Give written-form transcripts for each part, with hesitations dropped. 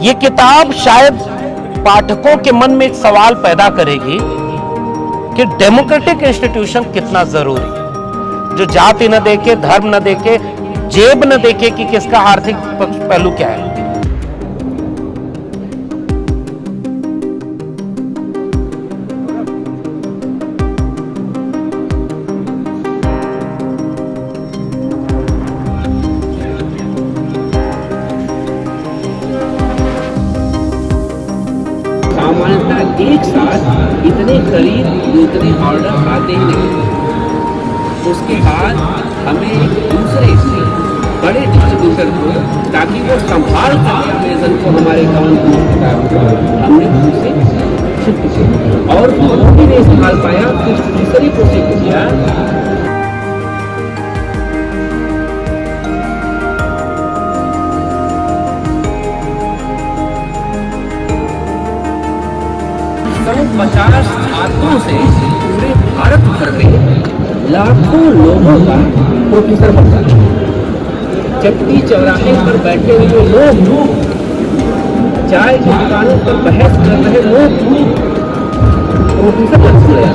ये किताब शायद पाठकों के मन में एक सवाल पैदा करेगी कि डेमोक्रेटिक इंस्टीट्यूशन कितना जरूरी है, जो जाति न देखे, धर्म न देखे, जेब न देखे कि किसका आर्थिक पहलू क्या है। सामान्यतः एक साथ इतने करीब इतने ऑर्डर आते ही नहीं। उसके बाद हमें एक दूसरे से बड़े डिस्ट्रीब्यूटर को, ताकि वो संभाल सके अमेजन को, हमारे अकाउंट को, हमने उनसे शिफ्ट किया और वो भी नहीं संभाल पाया, फिर तीसरी कोशिश किया। करीब 50 छात्रों से पूरे भारत भर में लाखों लोगों का प्रोफेसर बनता है। चट्टी चौराहे पर बैठे हुए लोग, चाय की दुकानों पर बहस कर रहे लोग प्रोफेसर बन गए।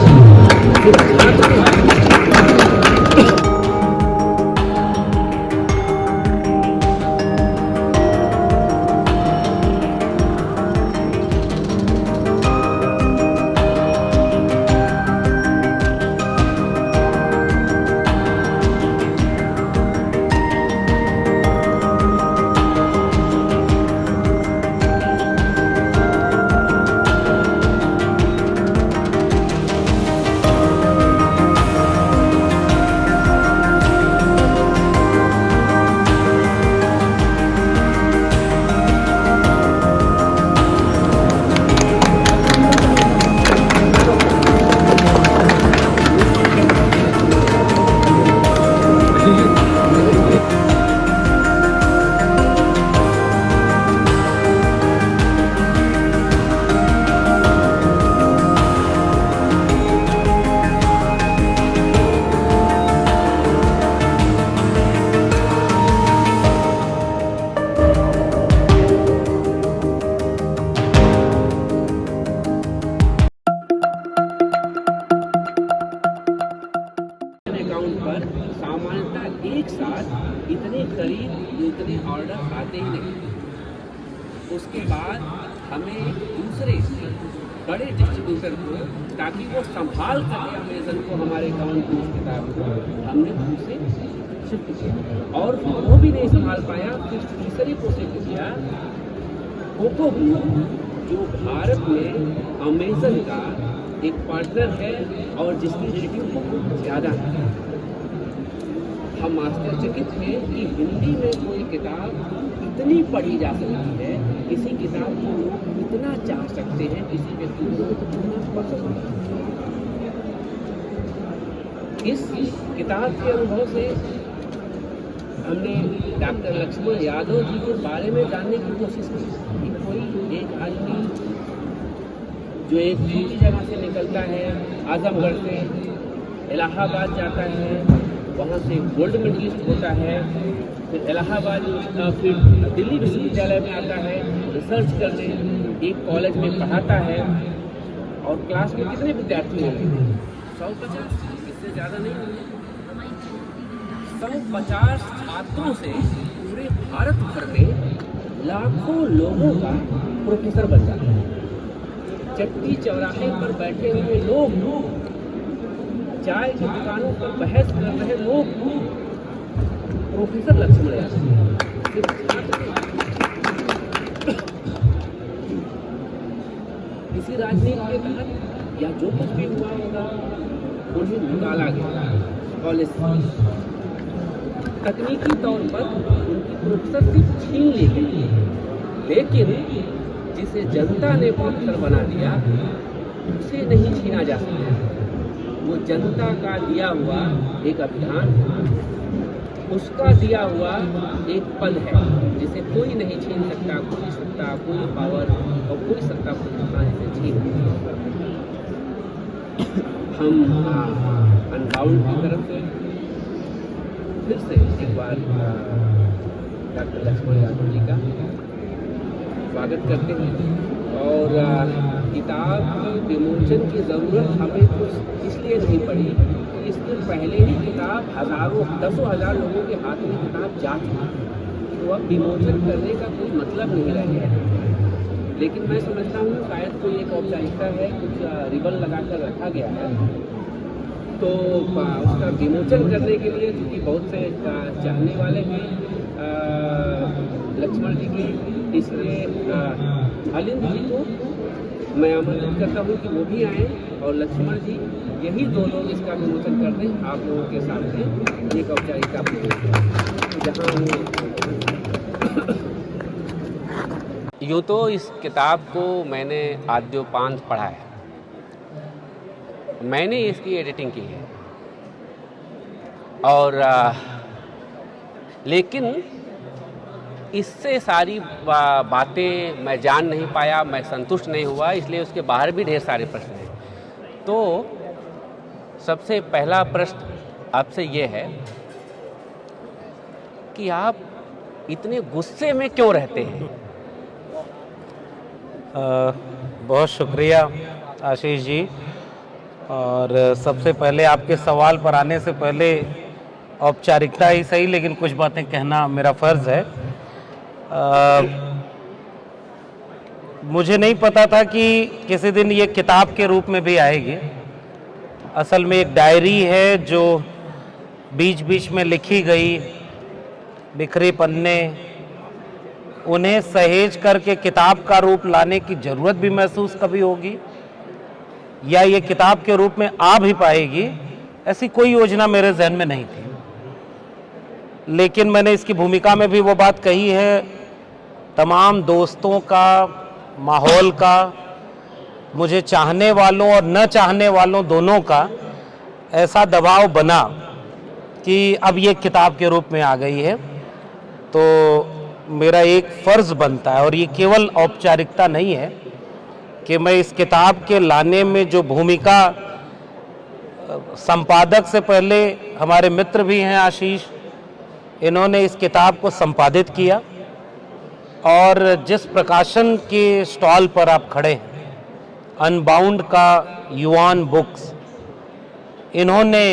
सामान्यतः एक साथ इतने करीब इतने ऑर्डर आते ही नहीं। उसके बाद हमें एक दूसरे से बड़े डिस्ट्रीब्यूटर को, ताकि वो संभाल सके अमेजन को, हमारे अकाउंट की किताब को, हमने उनसे शिफ्ट किया और वो भी नहीं संभाल पाया, फिर तीसरी कोशिश किया। कोको जो भारत में अमेजन का एक पार्टनर है और जिसकी रेटिंग बहुत ज़्यादा है। हम आश्चर्यचकित थे कि हिंदी में कोई किताब इतनी पढ़ी जा सकती है, किसी किताब को लोग इतना चाह सकते हैं, किसी व्यक्ति को इतना पसंद है। इस किताब के अनुभव से हमने डॉक्टर लक्ष्मण यादव जी के बारे में जानने की कोशिश की कि कोई एक आदमी जो एक दूसरी जगह से निकलता है, आजमगढ़ से इलाहाबाद जाता है, वहाँ से गोल्ड मेडलिस्ट होता है, फिर इलाहाबाद फिर दिल्ली विश्वविद्यालय में आता है रिसर्च करने, एक कॉलेज में पढ़ाता है और क्लास में कितने विद्यार्थी होंगे? 150, इससे ज़्यादा नहीं होंगे। 150 छात्रों से पूरे भारत भर में लाखों लोगों का प्रोफेसर बन जाता है। चट्टी चौराहे पर बैठे हुए लोग, चाय की दुकानों पर बहस कर रहे लोग प्रोफेसर लक्ष्मण यादव। किसी राजनीति के तहत या जो कुछ भी हुआ होगा, उन्हें निकाला गया कॉलेज से। तकनीकी तौर पर उनकी प्रोफेसरशिप छीन ली गई, लेकिन जिसे जनता ने प्रोफेसर बना दिया उसे नहीं छीना जा सकता। वो जनता का दिया हुआ एक अभियान, उसका दिया हुआ एक पद है जिसे कोई नहीं छीन सकता, कोई सत्ता, कोई पावर और कोई सत्ता को इसे छीन सकता। हम अनबाउंड की तरफ से फिर से एक बार डॉक्टर लक्ष्मण यादव जी का स्वागत करते हैं। और किताब के विमोचन की ज़रूरत हमें कुछ इसलिए नहीं पड़ी कि इसके पहले ही किताब हज़ारों दसों हज़ार लोगों के हाथ में किताब जा चुकी है, तो अब विमोचन करने का कोई मतलब नहीं रह गया। लेकिन मैं समझता हूँ शायद कोई एक औपचारिकता है, कुछ रिबन लगा कर रखा गया है, तो उसका विमोचन करने के लिए क्योंकि बहुत से चाहने वाले हैं लक्ष्मण जी की, इसलिए अलिंद जी को मैं आमंत्रित करता हूँ कि वो भी आएँ और लक्ष्मण जी यही दो लोग इसका विमोचन कर दें आप लोगों के सामने एक औपचारिकता जहाँ यूँ तो इस किताब को मैंने आद्योपांत पढ़ा है, मैंने इसकी एडिटिंग की है और लेकिन इससे सारी बातें मैं जान नहीं पाया, मैं संतुष्ट नहीं हुआ, इसलिए उसके बाहर भी ढेर सारे प्रश्न हैं। तो सबसे पहला प्रश्न आपसे ये है कि आप इतने गुस्से में क्यों रहते हैं? बहुत शुक्रिया आशीष जी। और सबसे पहले आपके सवाल पर आने से पहले औपचारिकता ही सही लेकिन कुछ बातें कहना मेरा फ़र्ज़ है। मुझे नहीं पता था कि किसी दिन ये किताब के रूप में भी आएगी। असल में एक डायरी है जो बीच बीच में लिखी गई बिखरे पन्ने, उन्हें सहेज करके किताब का रूप लाने की ज़रूरत भी महसूस कभी होगी या ये किताब के रूप में आ भी पाएगी, ऐसी कोई योजना मेरे जहन में नहीं थी। लेकिन मैंने इसकी भूमिका में भी वो बात कही है, तमाम दोस्तों का, माहौल का, मुझे चाहने वालों और न चाहने वालों दोनों का ऐसा दबाव बना कि अब ये किताब के रूप में आ गई है, तो मेरा एक फ़र्ज़ बनता है और ये केवल औपचारिकता नहीं है कि मैं इस किताब के लाने में जो भूमिका, संपादक से पहले हमारे मित्र भी हैं आशीष, इन्होंने इस किताब को संपादित किया और जिस प्रकाशन के स्टॉल पर आप खड़े हैं, अनबाउंड का युवान बुक्स, इन्होंने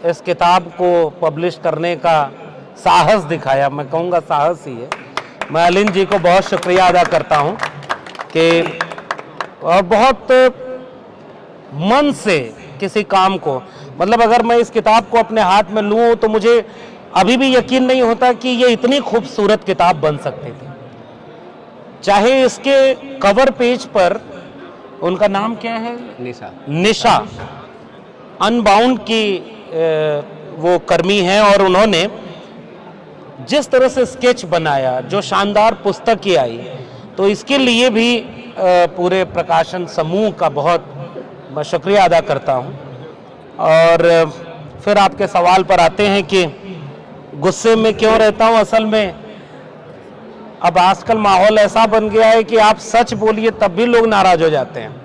इस किताब को पब्लिश करने का साहस दिखाया, मैं कहूँगा साहस ही है। मैं अलिंद जी को बहुत शुक्रिया अदा करता हूँ कि और बहुत मन से किसी काम को, मतलब अगर मैं इस किताब को अपने हाथ में लूँ तो मुझे अभी भी यकीन नहीं होता कि ये इतनी खूबसूरत किताब बन सकती थी। चाहे इसके कवर पेज पर, उनका नाम क्या है? निशा अनबाउंड की वो कर्मी हैं और उन्होंने जिस तरह से स्केच बनाया, जो शानदार पुस्तक की आई, तो इसके लिए भी पूरे प्रकाशन समूह का बहुत मैं शुक्रिया अदा करता हूँ। और फिर आपके सवाल पर आते हैं कि गुस्से में क्यों रहता हूँ। असल में अब आजकल माहौल ऐसा बन गया है कि आप सच बोलिए तब भी लोग नाराज़ हो जाते हैं,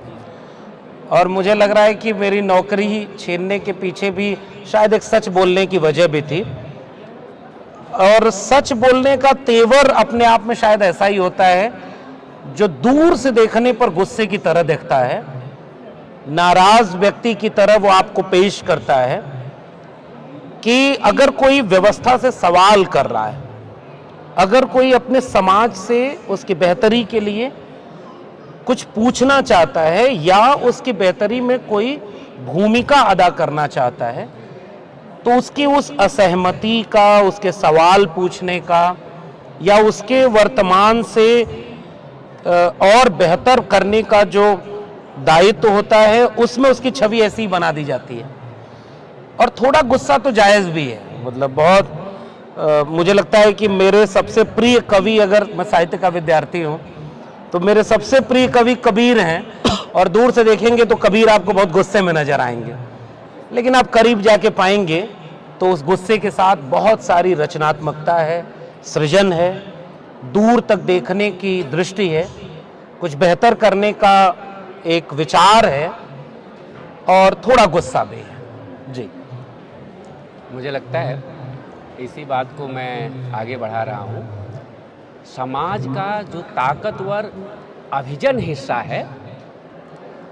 और मुझे लग रहा है कि मेरी नौकरी छीनने के पीछे भी शायद एक सच बोलने की वजह भी थी। और सच बोलने का तेवर अपने आप में शायद ऐसा ही होता है जो दूर से देखने पर गुस्से की तरह दिखता है, नाराज व्यक्ति की तरह वो आपको पेश करता है कि अगर कोई व्यवस्था से सवाल कर रहा है, अगर कोई अपने समाज से उसकी बेहतरी के लिए कुछ पूछना चाहता है या उसकी बेहतरी में कोई भूमिका अदा करना चाहता है, तो उसकी उस असहमति का, उसके सवाल पूछने का या उसके वर्तमान से और बेहतर करने का जो दायित्व होता है, उसमें उसकी छवि ऐसी ही बना दी जाती है। और थोड़ा गुस्सा तो जायज़ भी है, मतलब बहुत मुझे लगता है कि मेरे सबसे प्रिय कवि, अगर मैं साहित्य का विद्यार्थी हूँ तो मेरे सबसे प्रिय कवि कबीर हैं, और दूर से देखेंगे तो कबीर आपको बहुत गुस्से में नजर आएंगे, लेकिन आप करीब जाके पाएंगे तो उस गुस्से के साथ बहुत सारी रचनात्मकता है, सृजन है, दूर तक देखने की दृष्टि है, कुछ बेहतर करने का एक विचार है और थोड़ा गुस्सा भी है। जी, मुझे लगता है इसी बात को मैं आगे बढ़ा रहा हूँ समाज का जो ताकतवर अभिजन हिस्सा है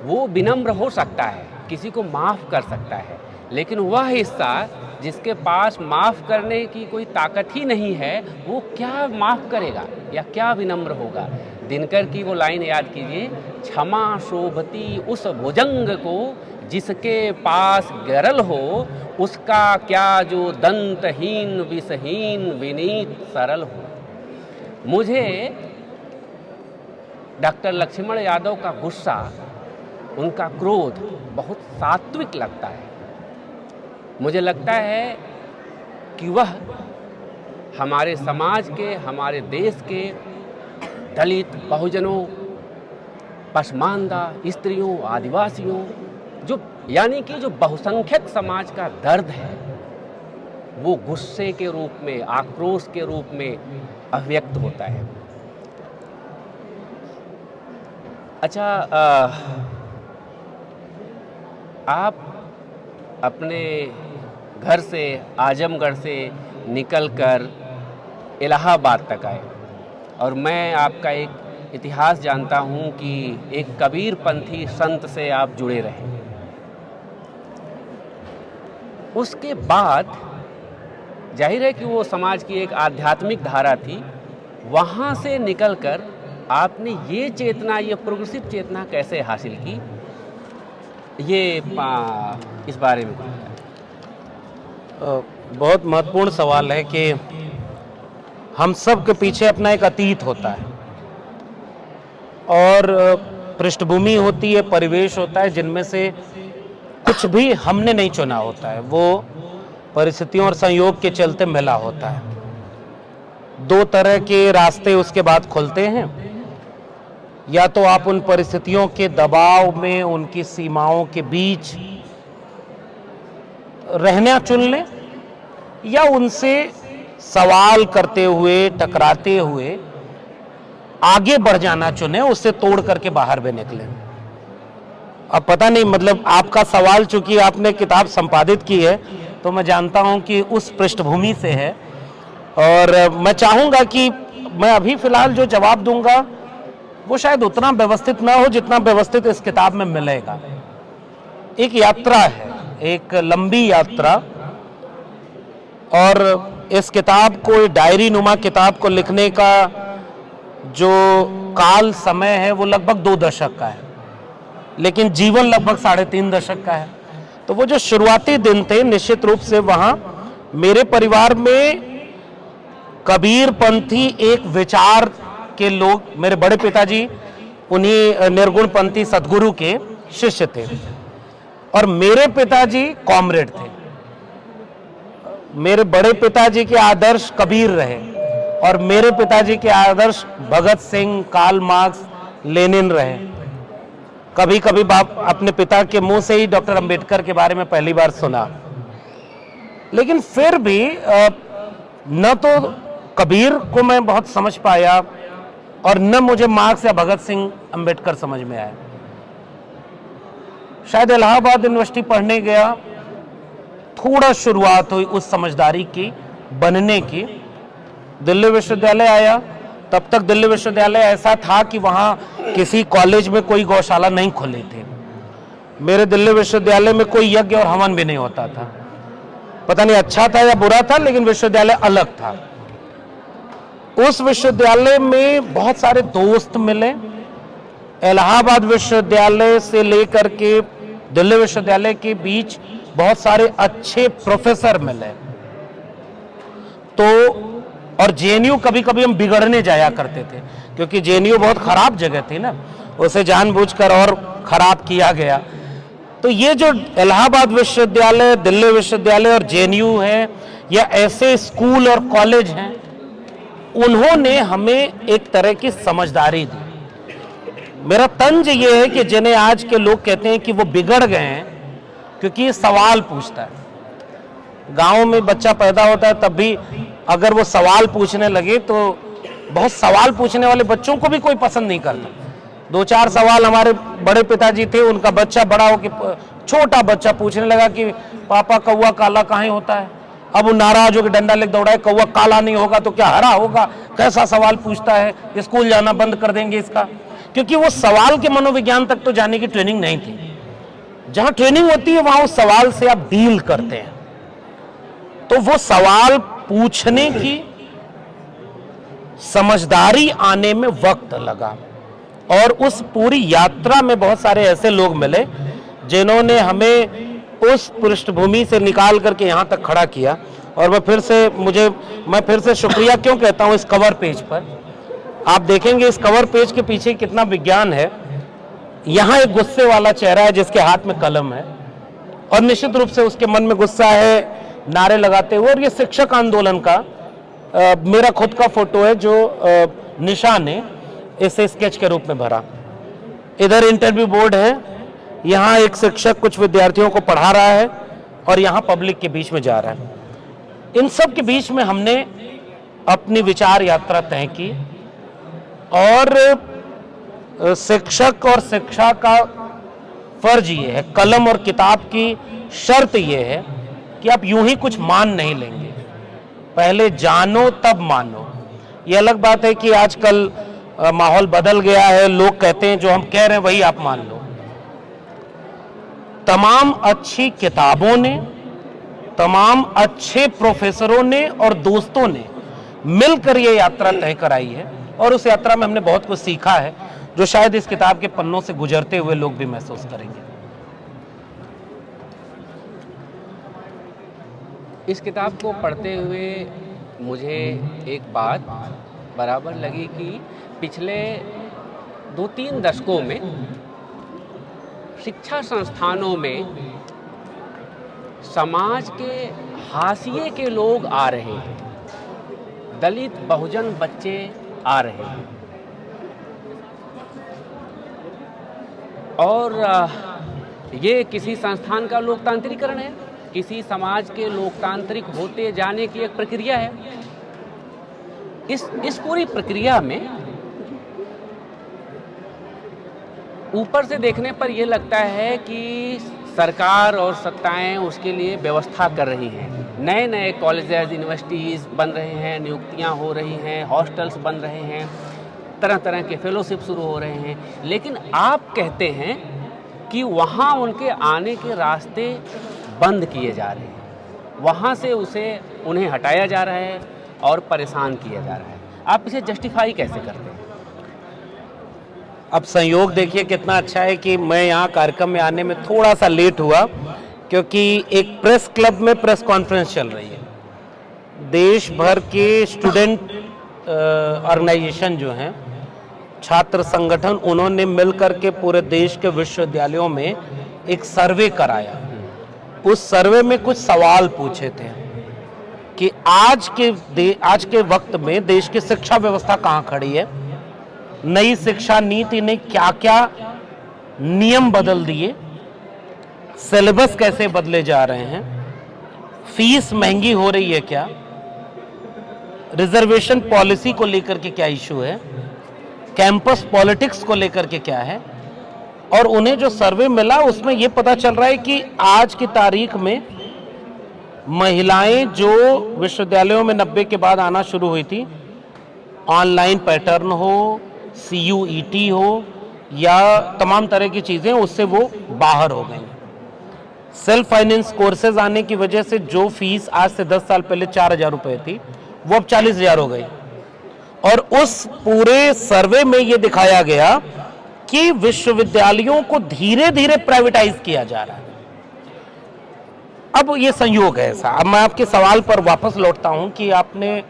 वो विनम्र हो सकता है, किसी को माफ़ कर सकता है, लेकिन वह हिस्सा जिसके पास माफ़ करने की कोई ताकत ही नहीं है वो क्या माफ़ करेगा या क्या विनम्र होगा। दिनकर की वो लाइन याद कीजिए, क्षमा शोभती उस भुजंग को जिसके पास गरल हो, उसका क्या जो दंतहीन विषहीन विनीत सरल हो। मुझे डॉक्टर लक्ष्मण यादव का गुस्सा, उनका क्रोध बहुत सात्विक लगता है। मुझे लगता है कि वह हमारे समाज के, हमारे देश के दलित, बहुजनों, पसमानदा, स्त्रियों, आदिवासियों, जो यानी कि जो बहुसंख्यक समाज का दर्द है वो गुस्से के रूप में, आक्रोश के रूप में अभिव्यक्त होता है। अच्छा, आप अपने घर से, आजमगढ़ से निकलकर इलाहाबाद तक आए और मैं आपका एक इतिहास जानता हूं कि एक कबीरपंथी संत से आप जुड़े रहे। उसके बाद जाहिर है कि वो समाज की एक आध्यात्मिक धारा थी, वहाँ से निकलकर आपने ये चेतना, ये प्रोग्रेसिव चेतना कैसे हासिल की, ये इस बारे में बहुत महत्वपूर्ण सवाल है कि हम सब के पीछे अपना एक अतीत होता है और पृष्ठभूमि होती है, परिवेश होता है, जिनमें से कुछ भी हमने नहीं चुना होता है, वो परिस्थितियों और संयोग के चलते मिला होता है। दो तरह के रास्ते उसके बाद खुलते हैं, या तो आप उन परिस्थितियों के दबाव में, उनकी सीमाओं के बीच रहना चुन लें, या उनसे सवाल करते हुए, टकराते हुए आगे बढ़ जाना चुने, उससे तोड़ करके बाहर भी निकलें। अब पता नहीं, मतलब आपका सवाल, चूंकि आपने किताब संपादित की है तो मैं जानता हूं कि उस पृष्ठभूमि से है, और मैं चाहूंगा कि मैं अभी फिलहाल जो जवाब दूंगा वो शायद उतना व्यवस्थित ना हो जितना व्यवस्थित इस किताब में मिलेगा। एक यात्रा है, एक लंबी यात्रा, और इस किताब को, डायरी नुमा किताब को लिखने का जो काल समय है वो लगभग 2 दशक का है, लेकिन जीवन लगभग 3.5 दशक का है। तो वो जो शुरुआती दिन थे, निश्चित रूप से वहाँ मेरे परिवार में कबीरपंथी एक विचार के लोग, मेरे बड़े पिताजी उन्हीं निर्गुणपंथी सदगुरु के शिष्य थे, और मेरे पिताजी कॉमरेड थे। मेरे बड़े पिताजी के आदर्श कबीर रहे और मेरे पिताजी के आदर्श Bhagat Singh, Karl Marx, Lenin रहे। कभी कभी बाप अपने पिता के मुंह से ही डॉक्टर अंबेडकर के बारे में पहली बार सुना, लेकिन फिर भी न तो कबीर को मैं बहुत समझ पाया और न मुझे मार्क्स या भगत सिंह, अंबेडकर समझ में आया। शायद इलाहाबाद यूनिवर्सिटी पढ़ने गया, थोड़ा शुरुआत हुई उस समझदारी की, बनने की। दिल्ली विश्वविद्यालय आया, तब तक दिल्ली विश्वविद्यालय ऐसा था कि वहाँ किसी कॉलेज में कोई गौशाला नहीं खुले थे। मेरे दिल्ली विश्वविद्यालय में कोई यज्ञ और हवन भी नहीं होता था। पता नहीं अच्छा था या बुरा था, लेकिन विश्वविद्यालय अलग था। उस विश्वविद्यालय में बहुत सारे दोस्त मिले। इलाहाबाद विश्वविद्यालय से लेकर के दिल्ली विश्वविद्यालय के बीच बहुत सारे अच्छे प्रोफेसर मिले। तो और जेएनयू कभी कभी हम बिगड़ने जाया करते थे, क्योंकि जेएनयू बहुत खराब जगह थी ना, उसे जानबूझकर और खराब किया गया। तो ये जो इलाहाबाद विश्वविद्यालय, दिल्ली विश्वविद्यालय और जेएनयू है, या ऐसे स्कूल और कॉलेज हैं, उन्होंने हमें एक तरह की समझदारी दी। मेरा तंज ये है कि जिन्हें आज के लोग कहते हैं कि वो बिगड़ गए हैं, क्योंकि ये सवाल पूछता है। गांव में बच्चा पैदा होता है, तब भी अगर वो सवाल पूछने लगे तो बहुत सवाल पूछने वाले बच्चों को भी कोई पसंद नहीं करता। 2-4 सवाल हमारे बड़े पिताजी थे, उनका बच्चा बड़ा हो कि छोटा बच्चा पूछने लगा कि पापा कौवा काला काहे होता है, अब वो नाराज होकर डंडा लेकर दौड़ा है, कौवा काला नहीं होगा तो क्या हरा होगा, कैसा सवाल पूछता है, स्कूल जाना बंद कर देंगे इसका। क्योंकि वो सवाल के मनोविज्ञान तक तो जाने की ट्रेनिंग नहीं थी। जहां ट्रेनिंग होती है वहां उस सवाल से आप डील करते हैं। तो वो सवाल पूछने की समझदारी आने में वक्त लगा, और उस पूरी यात्रा में बहुत सारे ऐसे लोग मिले जिन्होंने हमें उस पृष्ठभूमि से निकाल करके यहाँ तक खड़ा किया। और मैं फिर से शुक्रिया क्यों कहता हूँ, इस कवर पेज पर आप देखेंगे, इस कवर पेज के पीछे कितना विज्ञान है। यहाँ एक गुस्से वाला चेहरा है जिसके हाथ में कलम है, और निश्चित रूप से उसके मन में गुस्सा है, नारे लगाते हुए। और ये शिक्षक आंदोलन का मेरा खुद का फोटो है जो निशा ने इसे स्केच के रूप में भरा। इधर इंटरव्यू बोर्ड है, यहाँ एक शिक्षक कुछ विद्यार्थियों को पढ़ा रहा है, और यहाँ पब्लिक के बीच में जा रहा है। इन सब के बीच में हमने अपनी विचार यात्रा तय की, और शिक्षक और शिक्षा का फर्ज ये है, कलम और किताब की शर्त ये है कि आप यूं ही कुछ मान नहीं लेंगे, पहले जानो तब मानो। ये अलग बात है कि आजकल माहौल बदल गया है, लोग कहते हैं जो हम कह रहे हैं वही आप मान लो। तमाम अच्छी किताबों ने, तमाम अच्छे प्रोफेसरों ने और दोस्तों ने मिलकर ये यात्रा तय कराई है, और उस यात्रा में हमने बहुत कुछ सीखा है जो शायद इस किताब के पन्नों से गुजरते हुए लोग भी महसूस करेंगे। इस किताब को पढ़ते हुए मुझे एक बात बराबर लगी कि पिछले 2-3 दशकों में शिक्षा संस्थानों में समाज के हाशिए के लोग आ रहे हैं, दलित बहुजन बच्चे आ रहे हैं, और ये किसी संस्थान का लोकतांत्रिकरण है, किसी समाज के लोकतांत्रिक होते जाने की एक प्रक्रिया है। इस पूरी प्रक्रिया में ऊपर से देखने पर यह लगता है कि सरकार और सत्ताएं उसके लिए व्यवस्था कर रही हैं। नए नए कॉलेजेस, यूनिवर्सिटीज़ बन रहे हैं, नियुक्तियां हो रही हैं, हॉस्टल्स बन रहे हैं, तरह तरह के फेलोशिप शुरू हो रहे हैं। लेकिन आप कहते हैं कि वहाँ उनके आने के रास्ते बंद किए जा रहे हैं, वहाँ से उन्हें हटाया जा रहा है और परेशान किया जा रहा है। आप इसे जस्टिफाई कैसे करते हैं? अब संयोग देखिए कितना अच्छा है कि मैं यहाँ कार्यक्रम में आने में थोड़ा सा लेट हुआ, क्योंकि एक प्रेस क्लब में प्रेस कॉन्फ्रेंस चल रही है। देश भर के स्टूडेंट ऑर्गेनाइजेशन जो हैं, छात्र संगठन, उन्होंने मिलकर के पूरे देश के विश्वविद्यालयों में एक सर्वे कराया। उस सर्वे में कुछ सवाल पूछे थे कि आज के वक्त में देश की शिक्षा व्यवस्था कहाँ खड़ी है, नई शिक्षा नीति ने क्या क्या नियम बदल दिए, सिलेबस कैसे बदले जा रहे हैं, फीस महंगी हो रही है क्या, रिजर्वेशन पॉलिसी को लेकर के क्या इशू है, कैंपस पॉलिटिक्स को लेकर के क्या है। और उन्हें जो सर्वे मिला उसमें यह पता चल रहा है कि आज की तारीख में महिलाएं जो विश्वविद्यालयों में 90 के बाद आना शुरू हुई थी, ऑनलाइन पैटर्न हो, CUET हो, या तमाम तरह की चीज़ें, उससे वो बाहर हो गई। सेल्फ फाइनेंस कोर्सेज आने की वजह से जो फीस आज से 10 साल पहले 4,000 रुपये थी, वो अब 40,000 हो गई। और उस पूरे सर्वे में ये दिखाया गया कि विश्वविद्यालयों को धीरे धीरे प्राइवेटाइज किया जा रहा है। अब ये संयोग है ऐसा। अब मैं आपके सवाल पर वापस लौटता हूं कि आपने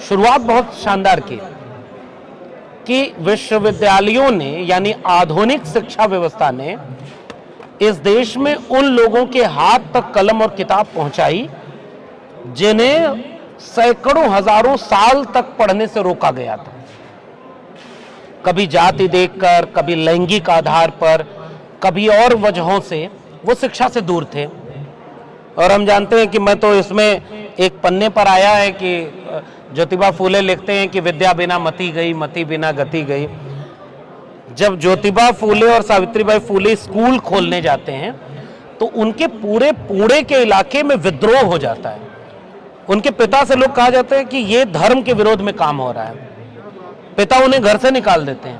शुरुआत बहुत शानदार की कि विश्वविद्यालयों ने, यानी आधुनिक शिक्षा व्यवस्था ने, इस देश में उन लोगों के हाथ तक कलम और किताब पहुंचाई जिन्हें सैकड़ों हजारों साल तक पढ़ने से रोका गया था। कभी जाति देखकर, कभी लैंगिक आधार पर, कभी और वजहों से वो शिक्षा से दूर थे। और हम जानते हैं कि मैं तो इसमें एक पन्ने पर आया है कि ज्योतिबा फूले लिखते हैं कि विद्या बिना मति गई, मति बिना गति गई। जब ज्योतिबा फूले और सावित्रीबाई फूले स्कूल खोलने जाते हैं तो उनके पूरे पुणे के इलाके में विद्रोह हो जाता है। उनके पिता से लोग कहा जाता है कि ये धर्म के विरोध में काम हो रहा है, पिता उन्हें घर से निकाल देते हैं।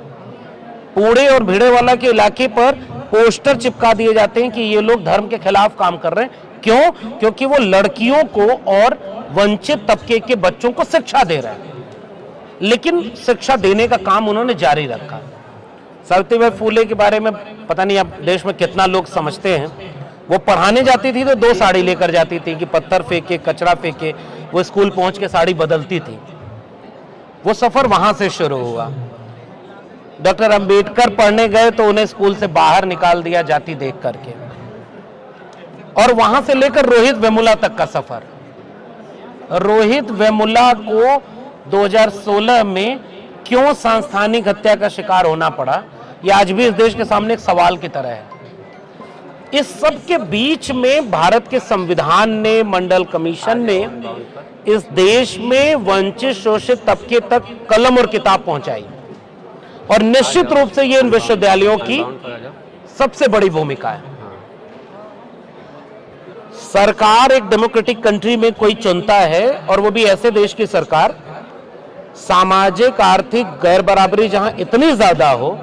पूड़े और भिड़ेवाला के इलाके पर पोस्टर चिपका दिए जाते हैं कि ये लोग धर्म के खिलाफ काम कर रहे हैं। क्यों? क्योंकि वो लड़कियों को और वंचित तबके के बच्चों को शिक्षा दे रहे हैं, लेकिन शिक्षा देने का काम उन्होंने जारी रखा। सावित्रीबाई फूले के बारे में पता नहीं अब देश में कितना लोग समझते हैं। वो पढ़ाने जाती थी तो 2 साड़ी लेकर जाती थी कि पत्थर फेंके, कचरा फेंके, वो स्कूल पहुंच के साड़ी बदलती थी। वो सफर वहां से शुरू हुआ। डॉक्टर अंबेडकर पढ़ने गए तो उन्हें स्कूल से बाहर निकाल दिया जाति देख करके, और वहां से लेकर रोहित वेमुला तक का सफर। रोहित वेमुला को 2016 में क्यों सांस्थानिक हत्या का शिकार होना पड़ा, यह आज भी इस देश के सामने एक सवाल की तरह है। इस सब के बीच में भारत के संविधान ने, मंडल कमीशन ने इस देश में वंचित शोषित तबके तक कलम और किताब पहुंचाई, और निश्चित रूप से ये इन विश्वविद्यालयों की सबसे बड़ी भूमिका है। सरकार एक डेमोक्रेटिक कंट्री में कोई चुनता है, और वो भी ऐसे देश की सरकार, सामाजिक आर्थिक गैर बराबरी जहां इतनी ज्यादा हो,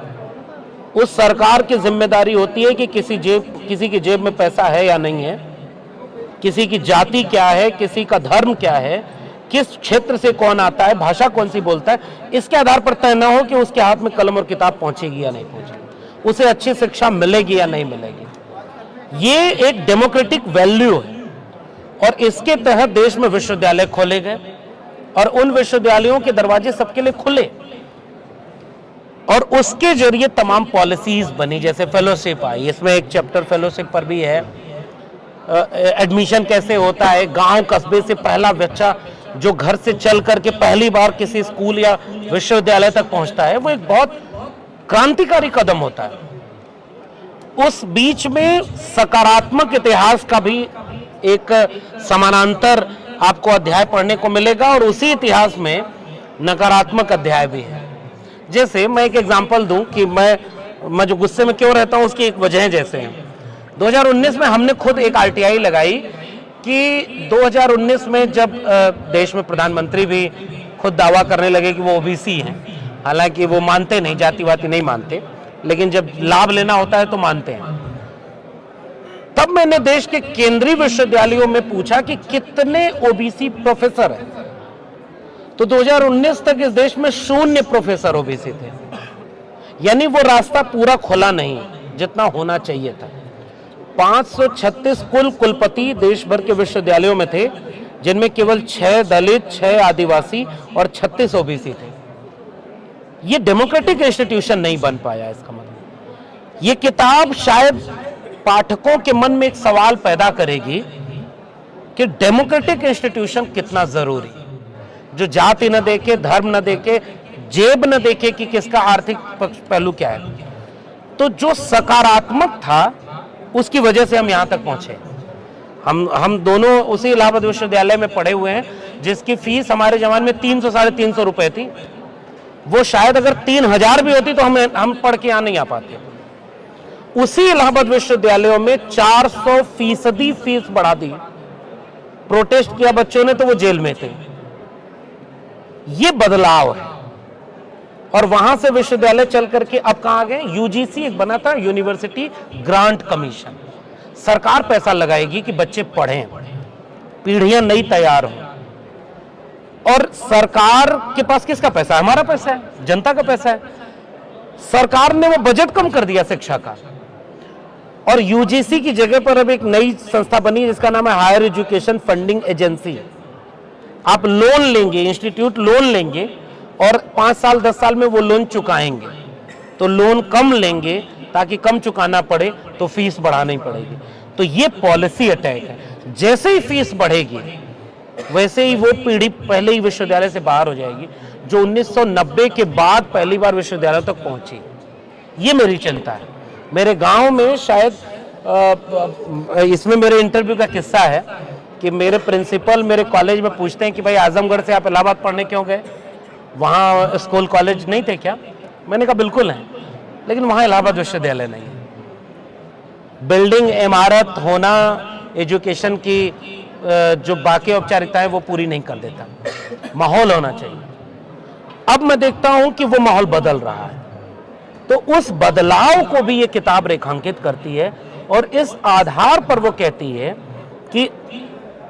उस सरकार की जिम्मेदारी होती है कि किसी की जेब में पैसा है या नहीं है, किसी की जाति क्या है, किसी का धर्म क्या है, किस क्षेत्र से कौन आता है, भाषा कौन सी बोलता है, इसके आधार पर तय न हो कि उसके हाथ में कलम और किताब पहुंचेगी या नहीं पहुंचेगी, उसे अच्छी शिक्षा मिलेगी या नहीं मिलेगी। ये एक डेमोक्रेटिक वैल्यू है, और इसके तहत देश में विश्वविद्यालय खोले गए, और उन विश्वविद्यालयों के दरवाजे सबके लिए खुले, और उसके जरिए तमाम पॉलिसीज बनी, जैसे फेलोशिप आई। इसमें एक चैप्टर फेलोशिप पर भी है, एडमिशन कैसे होता है, गांव कस्बे से पहला बच्चा जो घर से चल करके पहली बार किसी स्कूल या विश्वविद्यालय तक पहुंचता है, वो एक बहुत क्रांतिकारी कदम होता है। उस बीच में सकारात्मक इतिहास का भी एक समानांतर आपको अध्याय पढ़ने को मिलेगा, और उसी इतिहास में नकारात्मक अध्याय भी है। जैसे मैं एक एग्जांपल दूं कि मैं जो गुस्से में क्यों रहता हूं, उसकी एक वजह जैसे है। 2019 में हमने खुद एक आरटीआई लगाई कि 2019 में जब देश में प्रधानमंत्री भी खुद दावा करने लगे कि वो ओबीसी हैं, हालांकि वो मानते नहीं, जातिवादी नहीं मानते, लेकिन जब लाभ लेना होता है तो मानते हैं। तब मैंने देश के केंद्रीय विश्वविद्यालयों में पूछा कि कितने ओबीसी प्रोफेसर हैं, तो 2019 तक इस देश में 0 प्रोफेसर ओबीसी थे। यानी वो रास्ता पूरा खुला नहीं जितना होना चाहिए था। 536 कुल कुलपति देश भर के विश्वविद्यालयों में थे, जिनमें केवल 6 दलित, 6 आदिवासी और 36 ओबीसी थे। ये डेमोक्रेटिक इंस्टीट्यूशन नहीं बन पाया। इसका मतलब ये किताब शायद पाठकों के मन में एक सवाल पैदा करेगी कि डेमोक्रेटिक इंस्टीट्यूशन कितना जरूरी, जो जाति न देखे, धर्म न देखे, जेब न देखे कि किसका आर्थिक पहलू क्या है। तो जो सकारात्मक था उसकी वजह से हम यहां तक पहुंचे। हम दोनों उसी इलाहाबाद विश्वविद्यालय में पढ़े हुए हैं, जिसकी फीस हमारे जमाने में 300 साढ़े 300 रुपए थी। वो शायद अगर 3000 भी होती तो हम पढ़ के यहां नहीं आ पाते। उसी इलाहाबाद विश्वविद्यालयों में 400% फीस बढ़ा दी। प्रोटेस्ट किया बच्चों ने तो वो जेल में थे। ये बदलाव है। और वहां से विश्वविद्यालय चल करके अब कहां गए? यूजीसी एक बना था, यूनिवर्सिटी ग्रांट कमीशन। सरकार पैसा लगाएगी कि बच्चे पढ़ें, पीढ़ियां नई तैयार हों। और सरकार के पास किसका पैसा है? हमारा पैसा है, जनता का पैसा है। सरकार ने वो बजट कम कर दिया शिक्षा का, और यूजीसी की जगह पर अब एक नई संस्था बनी जिसका नाम है हायर एजुकेशन फंडिंग एजेंसी। आप लोन लेंगे, इंस्टीट्यूट लोन लेंगे, और 5 साल 10 साल में वो लोन चुकाएंगे, तो लोन कम लेंगे ताकि कम चुकाना पड़े, तो फीस बढ़ानी पड़ेगी। तो ये पॉलिसी अटैक है। जैसे ही फीस बढ़ेगी वैसे ही वो पीढ़ी पहले ही विश्वविद्यालय से बाहर हो जाएगी, जो 1990 के बाद पहली बार विश्वविद्यालय तक पहुंची। ये मेरी चिंता है। मेरे गांव में शायद इसमें मेरे इंटरव्यू का किस्सा है कि मेरे प्रिंसिपल मेरे कॉलेज में पूछते हैं कि भाई आजमगढ़ से आप इलाहाबाद पढ़ने क्यों गए, वहाँ स्कूल कॉलेज नहीं थे क्या? मैंने कहा बिल्कुल है, लेकिन वहाँ इलाहाबाद विश्वविद्यालय नहीं है। बिल्डिंग, इमारत होना, एजुकेशन की जो बाकी औपचारिकताएं वो पूरी नहीं कर देता। माहौल होना चाहिए। अब मैं देखता हूं कि वो माहौल बदल रहा है, तो उस बदलाव को भी ये किताब रेखांकित करती है और इस आधार पर वो कहती है कि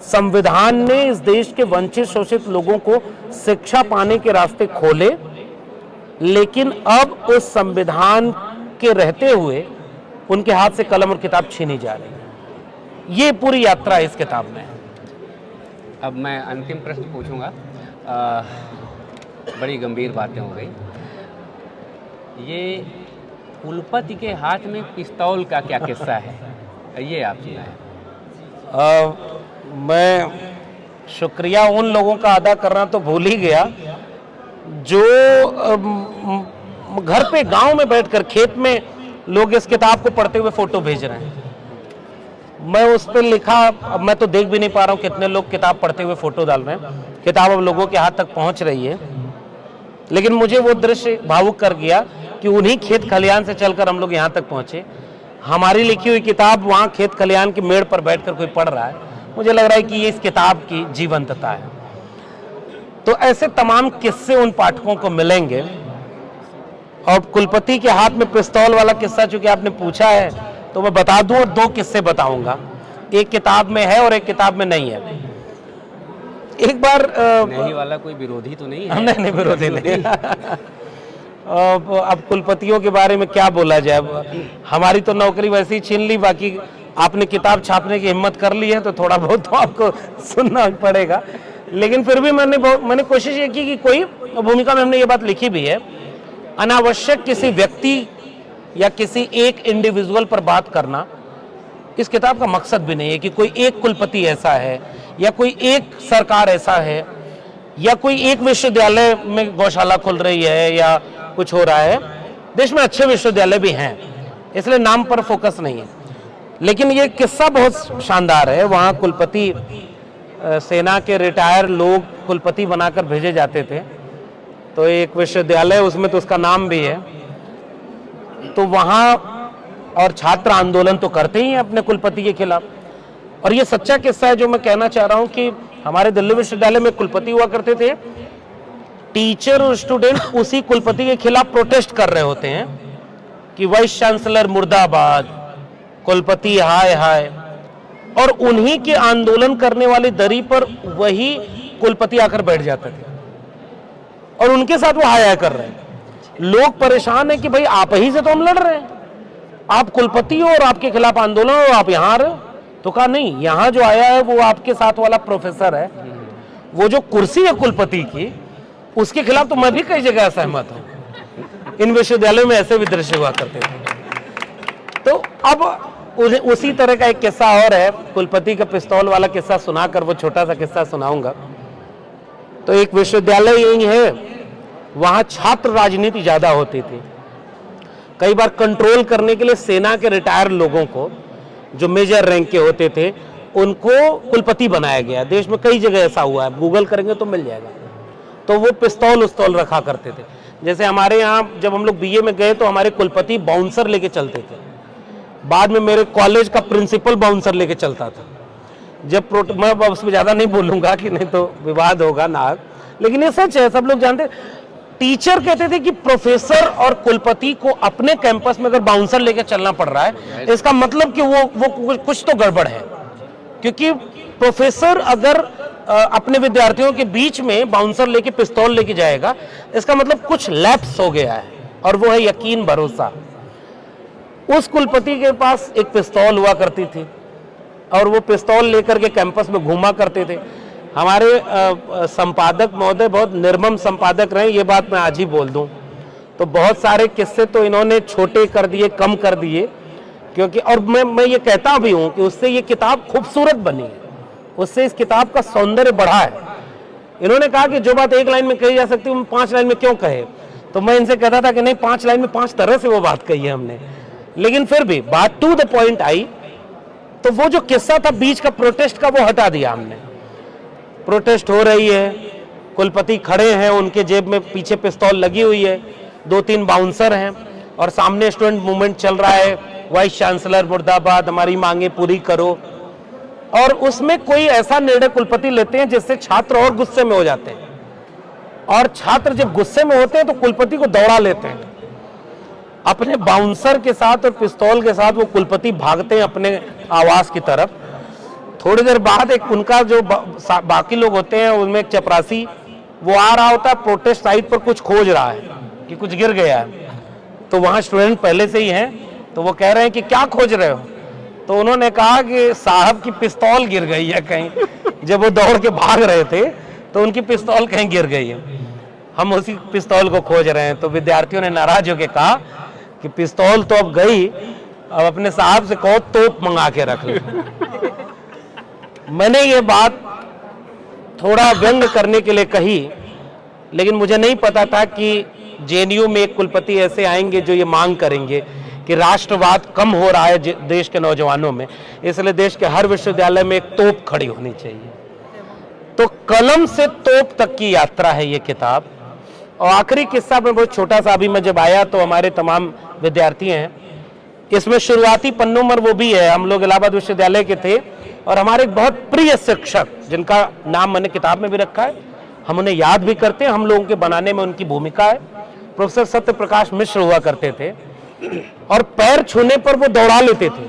संविधान ने इस देश के वंचित शोषित लोगों को शिक्षा पाने के रास्ते खोले, लेकिन अब उस संविधान के रहते हुए उनके हाथ से कलम और किताब छीनी जा रही है। ये पूरी यात्रा इस किताब में है। अब मैं अंतिम प्रश्न पूछूंगा। बड़ी गंभीर बातें हो गई। ये कुलपति के हाथ में पिस्तौल का क्या किस्सा है, ये आप सुनाएं। मैं शुक्रिया उन लोगों का अदा करना तो भूल ही गया जो घर पे गांव में बैठकर खेत में लोग इस किताब को पढ़ते हुए फोटो भेज रहे हैं। मैं उस पर लिखा, अब मैं तो देख भी नहीं पा रहा हूँ कितने लोग किताब पढ़ते हुए फोटो डाल रहे हैं। किताब अब लोगों के हाथ तक पहुंच रही है, लेकिन मुझे वो दृश्य भावुक कर गया कि उन्हीं खेत खलियान से चलकर हम लोग यहाँ तक पहुंचे। हमारी लिखी हुई किताब वहाँ खेत खलियान के मेड़ पर बैठकर कोई पढ़ रहा है। मुझे लग रहा है कि ये इस किताब की जीवंतता है। तो ऐसे तमाम किस्से उन पाठकों को मिलेंगे। और कुलपति के हाथ में पिस्तौल वाला किस्सा चूंकि आपने पूछा है तो मैं बता दूं, और दो किस्से बताऊंगा। एक किताब में है और एक किताब में नहीं है। एक बार नहीं वाला कोई विरोधी तो नहीं है? नहीं विरोधी नहीं। अब कुलपतियों के बारे में क्या बोला जाए। हमारी तो नौकरी वैसे ही छीन ली, बाकी आपने किताब छापने की हिम्मत कर ली है तो थोड़ा बहुत तो आपको सुनना पड़ेगा। लेकिन फिर भी मैंने कोशिश ये की कि कोई भूमिका में हमने ये बात लिखी भी है, अनावश्यक किसी व्यक्ति या किसी एक इंडिविजुअल पर बात करना इस किताब का मकसद भी नहीं है कि कोई एक कुलपति ऐसा है या कोई एक सरकार ऐसा है या कोई एक विश्वविद्यालय में गौशाला खुल रही है या कुछ हो रहा है। देश में अच्छे विश्वविद्यालय भी हैं, इसलिए नाम पर फोकस नहीं है। लेकिन ये किस्सा बहुत शानदार है। वहाँ कुलपति सेना के रिटायर लोग कुलपति बनाकर भेजे जाते थे, तो एक विश्वविद्यालय उसमें तो उसका नाम भी है। तो वहाँ और छात्र आंदोलन तो करते ही हैं अपने कुलपति के खिलाफ। और ये सच्चा किस्सा है जो मैं कहना चाह रहा हूँ कि हमारे दिल्ली विश्वविद्यालय में कुलपति हुआ करते थे। टीचर और स्टूडेंट उसी कुलपति के खिलाफ प्रोटेस्ट कर रहे होते हैं कि वाइस चांसलर मुर्दाबाद, कुलपति हाय हाय, और उन्हीं के आंदोलन करने वाली दरी पर वही कुलपति आकर बैठ जाते थे और उनके साथ वो हाय हाय कर रहे हैं। लोग परेशान है कि भाई आप ही से तो हम लड़ रहे हैं, आप कुलपति हो और आपके खिलाफ आंदोलन और आप यहाँ आ रहे हो। तो कहा नहीं, यहाँ जो आया है वो आपके साथ वाला प्रोफेसर है, वो जो कुर्सी है कुलपति की उसके खिलाफ तो मैं भी कई जगह असहमत हूँ। इन विश्वविद्यालयों में ऐसे भी दृश्य हुआ करते थे। तो अब उसी तरह का एक किस्सा और है, कुलपति का पिस्तौल वाला किस्सा सुनाकर वो छोटा सा किस्सा सुनाऊंगा। तो एक विश्वविद्यालय यही है, वहां छात्र राजनीति ज्यादा होती थी। कई बार कंट्रोल करने के लिए सेना के रिटायर लोगों को, जो मेजर रैंक के होते थे, उनको कुलपति बनाया गया। देश में कई जगह ऐसा हुआ है, गूगल करेंगे तो मिल जाएगा। तो वो पिस्तौल उस्तौल रखा करते थे। जैसे हमारे यहाँ जब हम लोग बीए में गए तो हमारे कुलपति बाउंसर लेके चलते थे। बाद में मेरे कॉलेज का प्रिंसिपल बाउंसर लेके चलता था। जब मैं उसमें ज्यादा नहीं बोलूंगा कि नहीं तो विवाद होगा नाग, लेकिन ये सच है, सब लोग जानते। टीचर कहते थे कि प्रोफेसर और कुलपति को अपने कैंपस में अगर बाउंसर लेके चलना पड़ रहा है, इसका मतलब कि वो कुछ तो गड़बड़ है। क्योंकि प्रोफेसर अगर अपने विद्यार्थियों के बीच में बाउंसर लेके पिस्तौल लेके जाएगा, इसका मतलब कुछ लैप्स हो गया है, और वो है यकीन भरोसा। उस कुलपति के पास एक पिस्तौल हुआ करती थी और वो पिस्तौल लेकर के कैंपस में घूमा करते थे। हमारे संपादक महोदय बहुत निर्मम संपादक रहे, ये बात मैं आज ही बोल दूं। तो बहुत सारे किस्से तो इन्होंने छोटे कर दिए, कम कर दिए, क्योंकि और मैं ये कहता भी हूं कि उससे ये किताब खूबसूरत बनी है, उससे इस किताब का सौंदर्य बढ़ा है। इन्होंने कहा कि जो बात एक लाइन में कही जा सकती है वो 5 लाइन में क्यों कहे। तो मैं इनसे कहता था कि नहीं, 5 लाइन में 5 तरह से वो बात कही है हमने, लेकिन फिर भी बात टू द पॉइंट आई। तो वो जो किस्सा था बीच का प्रोटेस्ट का, वो हटा दिया हमने। प्रोटेस्ट हो रही है, कुलपति खड़े हैं, उनके जेब में पीछे पिस्तौल लगी हुई है, 2-3 बाउंसर हैं और सामने स्टूडेंट मूवमेंट चल रहा है, वाइस चांसलर मुर्दाबाद, हमारी मांगे पूरी करो। और उसमें कोई ऐसा निर्णय कुलपति लेते हैं जिससे छात्र और गुस्से में हो जाते हैं, और छात्र जब गुस्से में होते हैं तो कुलपति को दौड़ा लेते हैं। अपने बाउंसर के साथ और पिस्तौल के साथ वो कुलपति भागते हैं अपने आवास की तरफ। थोड़ी देर बाद एक उनका जो बाकी लोग होते हैं, उनमें एक चपरासी वो आ रहा होता है, प्रोटेस्ट साइट पर कुछ खोज रहा है कि कुछ गिर गया है। तो वहाँ स्टूडेंट पहले से ही हैं, तो वो कह रहे हैं कि क्या खोज रहे हो? तो उन्होंने कहा कि साहब की पिस्तौल गिर गई है कहीं। जब वो दौड़ के भाग रहे थे तो उनकी पिस्तौल कहीं गिर गई है, हम उसी पिस्तौल को खोज रहे हैं। तो विद्यार्थियों ने नाराज होकर कहा कि पिस्तौल तो अब गई, अब अपने साहब से कहो तोप मंगा के रख ले। मैंने ये बात थोड़ा व्यंग करने के लिए कही, लेकिन मुझे नहीं पता था कि जेएनयू में एक कुलपति ऐसे आएंगे जो ये मांग करेंगे कि राष्ट्रवाद कम हो रहा है देश के नौजवानों में, इसलिए देश के हर विश्वविद्यालय में एक तोप खड़ी होनी चाहिए। तो कलम से तोप तक की यात्रा है ये किताब। और आखिरी किस्सा में बहुत छोटा सा, अभी मैं जब आया तो हमारे तमाम विद्यार्थी हैं, इसमें शुरुआती पन्नों में वो भी है। हम लोग इलाहाबाद विश्वविद्यालय के थे और हमारे एक बहुत प्रिय शिक्षक जिनका नाम मैंने किताब में भी रखा है, हम उन्हें याद भी करते हैं, हम लोगों के बनाने में उनकी भूमिका है। प्रोफेसर सत्य प्रकाश मिश्र हुआ करते थे और पैर छूने पर वो दौड़ा लेते थे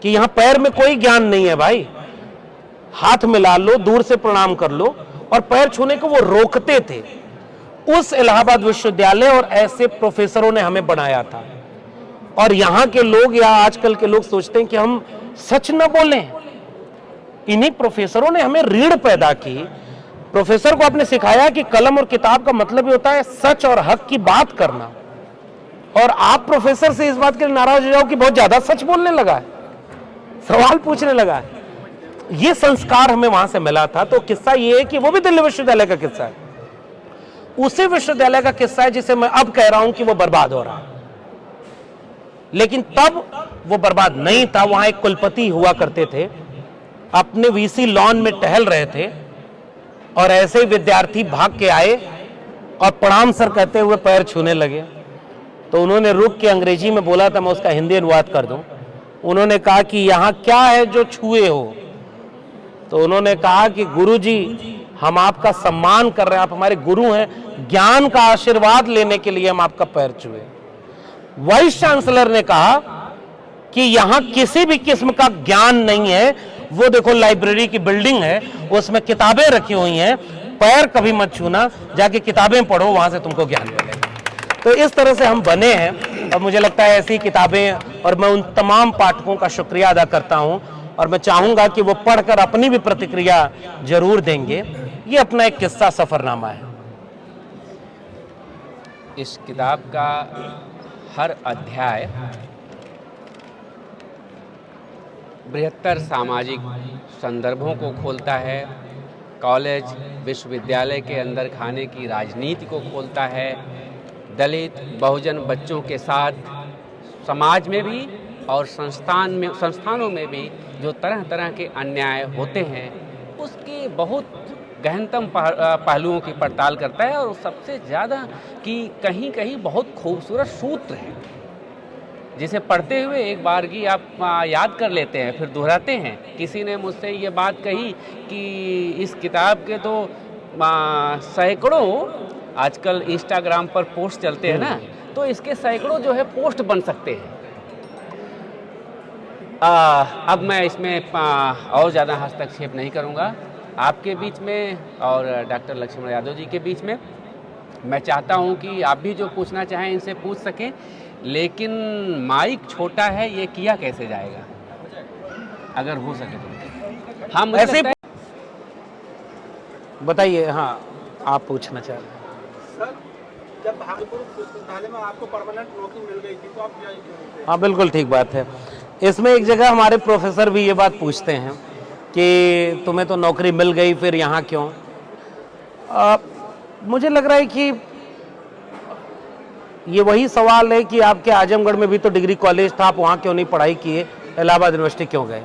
कि यहाँ पैर में कोई ज्ञान नहीं है भाई, हाथ मिला लो, दूर से प्रणाम कर लो, और पैर छूने को वो रोकते थे। उस इलाहाबाद विश्वविद्यालय और ऐसे प्रोफेसरों ने हमें बनाया था। और यहाँ के लोग या आजकल के लोग सोचते हैं कि हम सच न बोलें, इन्हीं प्रोफेसरों ने हमें रीढ़ पैदा की। प्रोफेसर को आपने सिखाया कि कलम और किताब का मतलब ही होता है सच और हक की बात करना, और आप प्रोफेसर से इस बात के लिए नाराज हो जाओ कि बहुत ज्यादा सच बोलने लगा है, सवाल पूछने लगा है। ये संस्कार हमें वहां से मिला था। तो किस्सा ये है कि वो भी दिल्ली विश्वविद्यालय का किस्सा है, उसी विश्वविद्यालय का किस्सा है जिसे मैं अब कह रहा हूं कि वो बर्बाद हो रहा है, लेकिन तब वो बर्बाद नहीं था। वहां एक कुलपति हुआ करते थे, अपने वीसी लॉन में टहल रहे थे और ऐसे ही विद्यार्थी भाग के आए और प्रणाम सर कहते हुए पैर छूने लगे। तो उन्होंने रुक के अंग्रेजी में बोला था, मैं उसका हिंदी अनुवाद कर दूं। उन्होंने कहा कि यहाँ क्या है जो छुए हो? तो उन्होंने कहा कि गुरुजी, हम आपका सम्मान कर रहे हैं, आप हमारे गुरु हैं, ज्ञान का आशीर्वाद लेने के लिए हम आपका पैर छुए। वाइस चांसलर ने कहा कि यहाँ किसी भी किस्म का ज्ञान नहीं है, वो देखो लाइब्रेरी की बिल्डिंग है, उसमें किताबें रखी हुई हैं, पैर कभी मत छूना, जाके किताबें पढ़ो, वहां से तुमको ज्ञान मिलेगा। तो इस तरह से हम बने हैं और मुझे लगता है ऐसी किताबें, और मैं उन तमाम पाठकों का शुक्रिया अदा करता हूं और मैं चाहूंगा कि वो पढ़कर अपनी भी प्रतिक्रिया जरूर देंगे। ये अपना एक किस्सा सफरनामा है। इस किताब का हर अध्याय बृहत्तर सामाजिक संदर्भों को खोलता है, कॉलेज विश्वविद्यालय के अंदर खाने की राजनीति को खोलता है, दलित बहुजन बच्चों के साथ समाज में भी और संस्थानों में भी जो तरह तरह के अन्याय होते हैं उसके बहुत गहनतम पहलुओं की पड़ताल करता है। और सबसे ज़्यादा कि कहीं कहीं बहुत खूबसूरत सूत्र है जिसे पढ़ते हुए एक बार की आप याद कर लेते हैं, फिर दोहराते हैं। किसी ने मुझसे ये बात कही कि इस किताब के तो सैकड़ों आजकल इंस्टाग्राम पर पोस्ट चलते हैं ना, तो इसके सैकड़ों जो है पोस्ट बन सकते हैं। अब मैं इसमें और ज़्यादा हस्तक्षेप नहीं करूँगा। आपके बीच में और डॉक्टर लक्ष्मण यादव जी के बीच में मैं चाहता हूँ कि आप भी जो पूछना चाहें इनसे पूछ सकें, लेकिन माइक छोटा है, ये किया कैसे जाएगा? अगर हो सके तो हम ऐसे बताइए। हाँ, आप पूछना चाह रहे हैं। सर, जब भागलपुर विश्वविद्यालय में आपको परमानेंट नौकरी मिल गई थी तो आप क्या क्यों? हाँ, बिल्कुल ठीक बात है। इसमें एक जगह हमारे प्रोफेसर भी ये बात पूछते हैं कि तुम्हें तो नौकरी मिल गई, फिर यहाँ क्यों? मुझे लग रहा है कि ये वही सवाल है कि आपके आजमगढ़ में भी तो डिग्री कॉलेज था, आप वहाँ क्यों नहीं पढ़ाई किए, इलाहाबाद यूनिवर्सिटी क्यों गए?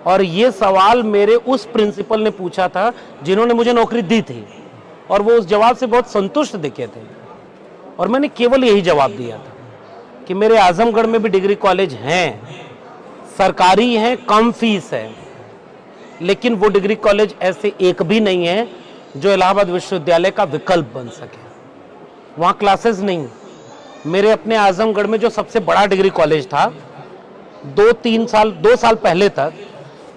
और ये सवाल मेरे उस प्रिंसिपल ने पूछा था जिन्होंने मुझे नौकरी दी थी, और वो उस जवाब से बहुत संतुष्ट दिखे थे। और मैंने केवल यही जवाब दिया था कि मेरे आजमगढ़ में भी डिग्री कॉलेज हैं, सरकारी हैं, कम फीस है, लेकिन वो डिग्री कॉलेज ऐसे एक भी नहीं है जो इलाहाबाद विश्वविद्यालय का विकल्प बन सके। वहाँ क्लासेस नहीं। मेरे अपने आजमगढ़ में जो सबसे बड़ा डिग्री कॉलेज था 2 साल पहले तक,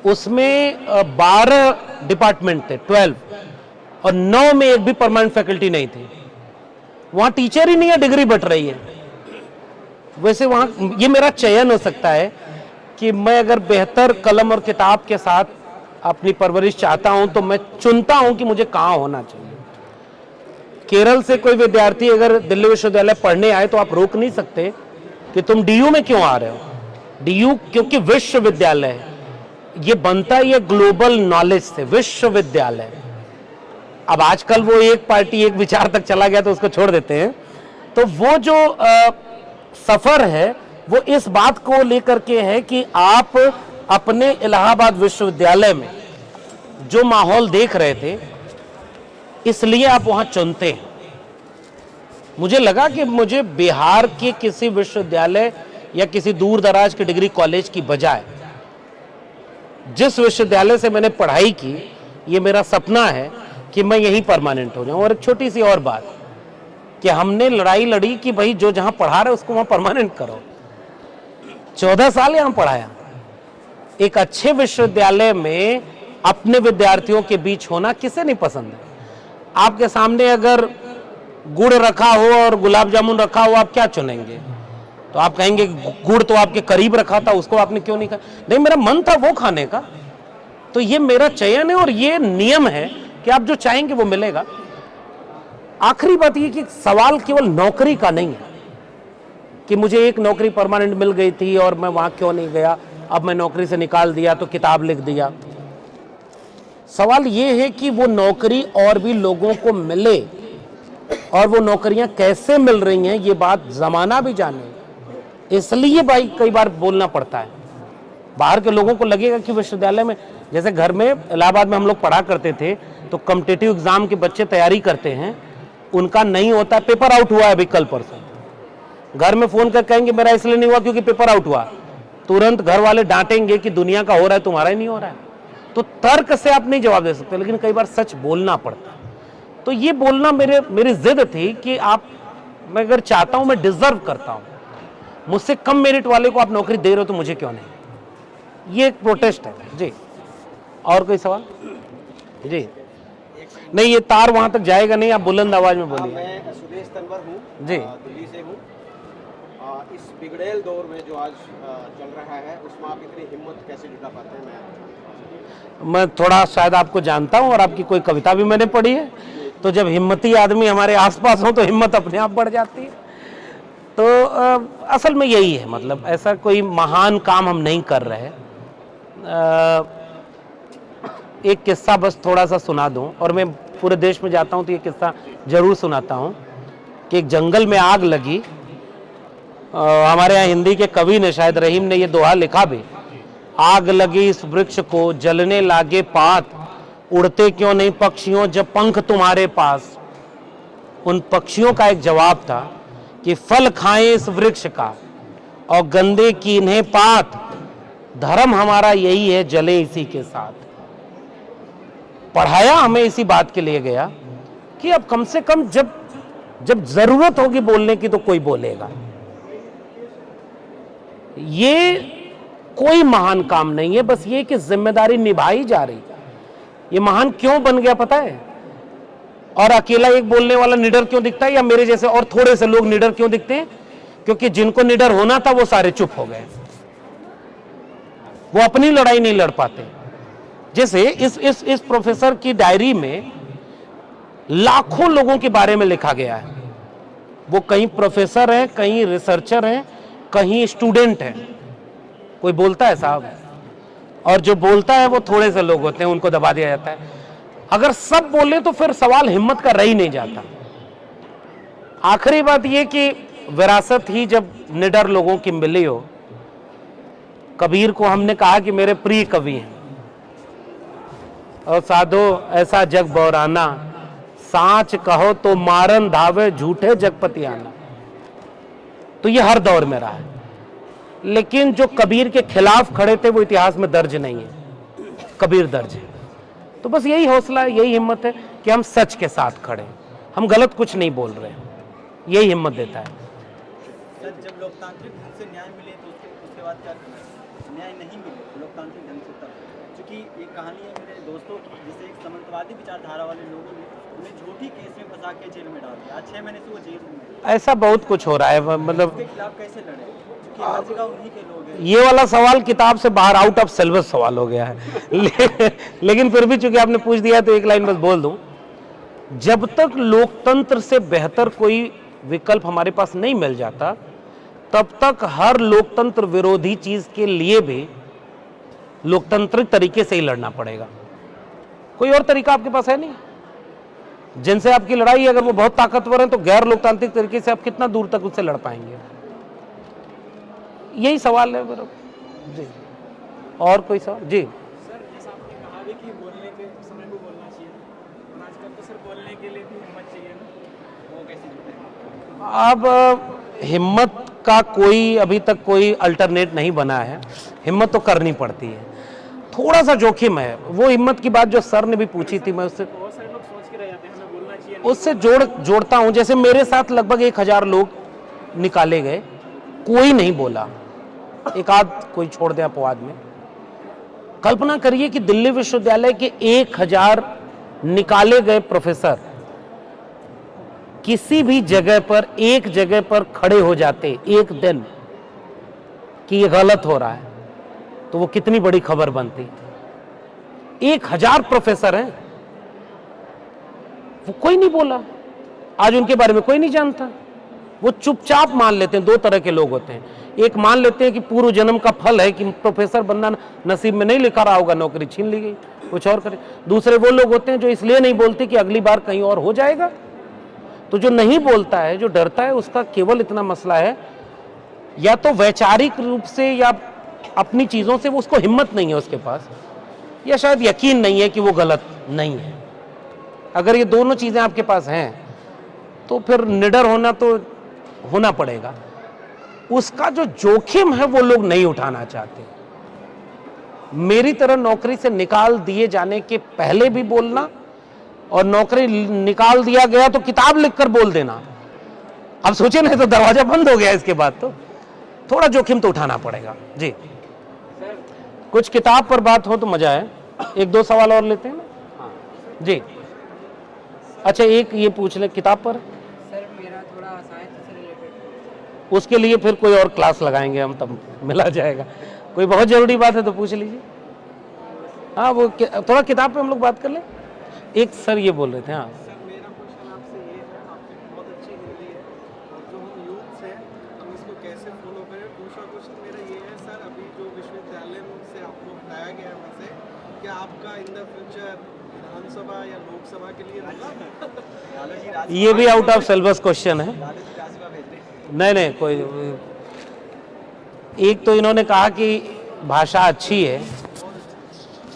उसमें 12 डिपार्टमेंट थे, 12, और 9 में एक भी परमानेंट फैकल्टी नहीं थी। वहाँ टीचर ही नहीं है, डिग्री बट रही है। वैसे वहाँ ये मेरा चयन हो सकता है कि मैं अगर बेहतर कलम और किताब के साथ अपनी परवरिश चाहता हूँ तो मैं चुनता हूँ कि मुझे कहाँ होना चाहिए। केरल से कोई विद्यार्थी अगर दिल्ली विश्वविद्यालय पढ़ने आए तो आप रोक नहीं सकते कि तुम डीयू में क्यों आ रहे हो। डीयू क्योंकि विश्वविद्यालय है, ये बनता है ये ग्लोबल नॉलेज से, विश्वविद्यालय। अब आजकल वो एक पार्टी एक विचार तक चला गया तो उसको छोड़ देते हैं। तो वो जो सफर है वो इस बात को लेकर के है कि आप अपने इलाहाबाद विश्वविद्यालय में जो माहौल देख रहे थे इसलिए आप वहां चुनते हैं। मुझे लगा कि मुझे बिहार के किसी विश्वविद्यालय या किसी दूर दराज के डिग्री कॉलेज की बजाय जिस विश्वविद्यालय से मैंने पढ़ाई की, ये मेरा सपना है कि मैं यहीं परमानेंट हो जाऊं। और एक छोटी सी और बात कि हमने लड़ाई लड़ी कि भाई जो जहां पढ़ा रहे उसको वहां परमानेंट करो। 14 साल यहां पढ़ाया। एक अच्छे विश्वविद्यालय में अपने विद्यार्थियों के बीच होना किसे नहीं पसंद है। आपके सामने अगर गुड़ रखा हो और गुलाब जामुन रखा हो, आप क्या चुनेंगे? तो आप कहेंगे गुड़ तो आपके करीब रखा था, उसको आपने क्यों नहीं खाया? नहीं, मेरा मन था वो खाने का। तो ये मेरा चयन है और ये नियम है कि आप जो चाहेंगे वो मिलेगा। आखिरी बात ये कि सवाल केवल नौकरी का नहीं है कि मुझे एक नौकरी परमानेंट मिल गई थी और मैं वहां क्यों नहीं गया, अब मैं नौकरी से निकाल दिया तो किताब लिख दिया। सवाल ये है कि वो नौकरी और भी लोगों को मिले, और वो नौकरियां कैसे मिल रही हैं ये बात जमाना भी जाने। इसलिए भाई कई बार बोलना पड़ता है। बाहर के लोगों को लगेगा कि विश्वविद्यालय में, जैसे घर में इलाहाबाद में हम लोग पढ़ा करते थे तो कॉम्पिटिटिव एग्जाम के बच्चे तैयारी करते हैं, उनका नहीं होता, पेपर आउट हुआ है अभी कल परसों, घर में फोन कर कहेंगे मेरा इसलिए नहीं हुआ क्योंकि पेपर आउट हुआ, तुरंत घर वाले डांटेंगे कि दुनिया का हो रहा है तुम्हारा ही नहीं हो रहा है। तो तर्क से आप नहीं जवाब दे सकते, लेकिन कई बार सच बोलना पड़ता है। तो ये बोलना मेरी जिद थी कि मैं अगर चाहता हूं, मैं डिजर्व करता हूं, मुझसे कम मेरिट वाले को आप नौकरी दे रहे हो तो मुझे क्यों नहीं। ये एक प्रोटेस्ट है जी। और कोई सवाल? जी नहीं, ये तार वहां तक जाएगा नहीं, आप बुलंद आवाज में बोलिए। मैं सुदेश तनवर हूँ जी, दिल्ली से हूँ। इस बिगड़ेल दौर में जो आज चल रहा है उसमें आप इतनी हिम्मत कैसे जुटा पाते हैं? मैं थोड़ा शायद आपको जानता हूँ और आपकी कोई कविता भी मैंने पढ़ी है। तो जब हिम्मती आदमी हमारे आसपास हो तो हिम्मत अपने आप बढ़ जाती है। तो असल में यही है, मतलब ऐसा कोई महान काम हम नहीं कर रहे। एक किस्सा बस थोड़ा सा सुना दूं, और मैं पूरे देश में जाता हूं तो ये किस्सा जरूर सुनाता हूं कि एक जंगल में आग लगी। हमारे यहाँ हिंदी के कवि ने, शायद रहीम ने, ये दोहा लिखा भी, आग लगी इस वृक्ष को जलने लागे पात, उड़ते क्यों नहीं पक्षियों जब पंख तुम्हारे पास। उन पक्षियों का एक जवाब था कि फल खाएं इस वृक्ष का और गंदे की इन्हें पात, धर्म हमारा यही है जले इसी के साथ। पढ़ाया हमें इसी बात के लिए गया कि अब कम से कम जब जरूरत होगी बोलने की तो कोई बोलेगा। ये कोई महान काम नहीं है, बस ये कि जिम्मेदारी निभाई जा रही। ये महान क्यों बन गया पता है? और अकेला एक बोलने वाला निडर क्यों दिखता है, या मेरे जैसे और थोड़े से लोग निडर क्यों दिखते हैं? क्योंकि जिनको निडर होना था वो सारे चुप हो गए, वो अपनी लड़ाई नहीं लड़ पाते। जैसे इस प्रोफेसर की डायरी में लाखों लोगों के बारे में लिखा गया है। वो कहीं प्रोफेसर हैं, कहीं रिसर्चर हैं, कहीं स्टूडेंट हैं। कोई बोलता है साहब, और जो बोलता है वो थोड़े से लोग होते हैं, उनको दबा दिया जाता है। अगर सब बोले तो फिर सवाल हिम्मत का रह ही नहीं जाता। आखिरी बात ये कि विरासत ही जब निडर लोगों की मिली हो, कबीर को हमने कहा कि मेरे प्रिय कवि हैं, और साधो ऐसा जग बौराना, सांच कहो तो मारन धावे झूठे जगपतियाना। तो ये हर दौर में रहा है, लेकिन जो कबीर के खिलाफ खड़े थे वो इतिहास में दर्ज नहीं है। कबीर दर्ज है। तो बस यही हौसला है, यही हिम्मत है कि हम सच के साथ खड़े हैं, हम गलत कुछ नहीं बोल रहे हैं, यही हिम्मत देता है। सर जब लोकतांत्रिक ढंग से न्याय मिले तो उसके बाद क्या करना है? न्याय नहीं मिले लोकतांत्रिक ढंग से तब, क्योंकि ये कहानी है मेरे दोस्तों की, जिसे एक सामंतवादी विचारधारा वाले लोगों ने उन्हें झूठी केस में फंसा के जेल में डाल दिया। आज 6 महीने से वो जेल में है। ऐसा बहुत कुछ हो रहा है, मतलब उसके खिलाफ कैसे लड़े, क्योंकि हर जगह उन्हीं के लोग हैं। ये वाला सवाल किताब से बाहर आउट ऑफ सिलेबस सवाल हो गया है लेकिन फिर भी चूंकि आपने पूछ दिया तो एक लाइन बस बोल दूं, जब तक लोकतंत्र से बेहतर कोई विकल्प हमारे पास नहीं मिल जाता, तब तक हर लोकतंत्र विरोधी चीज के लिए भी लोकतांत्रिक तरीके से ही लड़ना पड़ेगा। कोई और तरीका आपके पास है नहीं। जिनसे आपकी लड़ाई अगर वो बहुत ताकतवर है तो गैर लोकतांत्रिक तरीके से आप कितना दूर तक उससे लड़ पाएंगे? यही सवाल है मेरा जी। और कोई सवाल जी? सर जैसा आपने कहा भी कि बोलने के समय को बोलना चाहिए, और आजकल तो सर बोलने के लिए भी हिम्मत चाहिए ना, वो कैसे जुटे? अब हिम्मत का कोई अभी तक कोई अल्टरनेट नहीं बना है, हिम्मत तो करनी पड़ती है, थोड़ा सा जोखिम है। वो हिम्मत की बात जो सर ने भी पूछी थी, मैं उससे बहुत सारे लोग सोच के रह जाते हैं हमें बोलना चाहिए, उससे जोड़ता हूं। जैसे मेरे साथ लगभग 1000 लोग निकाले गए, कोई नहीं बोला, एक आध कोई छोड़ दिया अपवाद में। कल्पना करिए कि दिल्ली विश्वविद्यालय के 1000 निकाले गए प्रोफेसर किसी भी जगह पर एक जगह पर खड़े हो जाते एक दिन कि ये गलत हो रहा है, तो वो कितनी बड़ी खबर बनती। 1000 प्रोफेसर हैं, वो कोई नहीं बोला, आज उनके बारे में कोई नहीं जानता। वो चुपचाप मान लेते हैं। 2 तरह के लोग होते हैं, एक मान लेते हैं कि पूर्व जन्म का फल है कि प्रोफेसर बनना नसीब में नहीं लिखा रहा होगा, नौकरी छीन ली गई, कुछ और करे। दूसरे वो लोग होते हैं जो इसलिए नहीं बोलते कि अगली बार कहीं और हो जाएगा। तो जो नहीं बोलता है, जो डरता है, उसका केवल इतना मसला है, या तो वैचारिक रूप से या अपनी चीजों से वो उसको हिम्मत नहीं है उसके पास, या शायद यकीन नहीं है कि वो गलत नहीं है। अगर ये दोनों चीजें आपके पास हैं तो फिर निडर होना तो होना पड़ेगा। उसका जो जोखिम है वो लोग नहीं उठाना चाहते। मेरी तरह नौकरी से निकाल दिए जाने के पहले भी बोलना, और नौकरी निकाल दिया गया तो किताब लिखकर बोल देना। अब सोचिए, नहीं तो दरवाजा बंद हो गया, इसके बाद तो थोड़ा जोखिम तो उठाना पड़ेगा जी। कुछ किताब पर बात हो तो मजा है। 1-2 सवाल और लेते हैं ना जी। अच्छा, एक ये पूछ ले किताब पर। सर मेरा थोड़ा साहित्य से रिलेटेड, उसके लिए फिर कोई और क्लास लगाएंगे हम, तब मिला जाएगा। कोई बहुत जरूरी बात है तो पूछ लीजिए। हाँ, वो थोड़ा किताब पे हम लोग बात कर लें। एक सर ये बोल रहे थे। हाँ सर मेरा क्वेश्चन आपसे ये है, आपकी बहुत अच्छी हिंदी है और जो हम यूथ हैं हम इसको कैसे फॉलो करें। दूसरा क्वेश्चन मेरा ये है सर, अभी जो विश्वविद्यालय से आपको हटाया गया है वहाँ से, क्या आपका इन द फ्यूचर विधानसभा या लोकसभा के लिए होगा? ये भी आउट ऑफ सिलेबस क्वेश्चन है। नहीं, कोई एक तो इन्होंने कहा कि भाषा अच्छी है,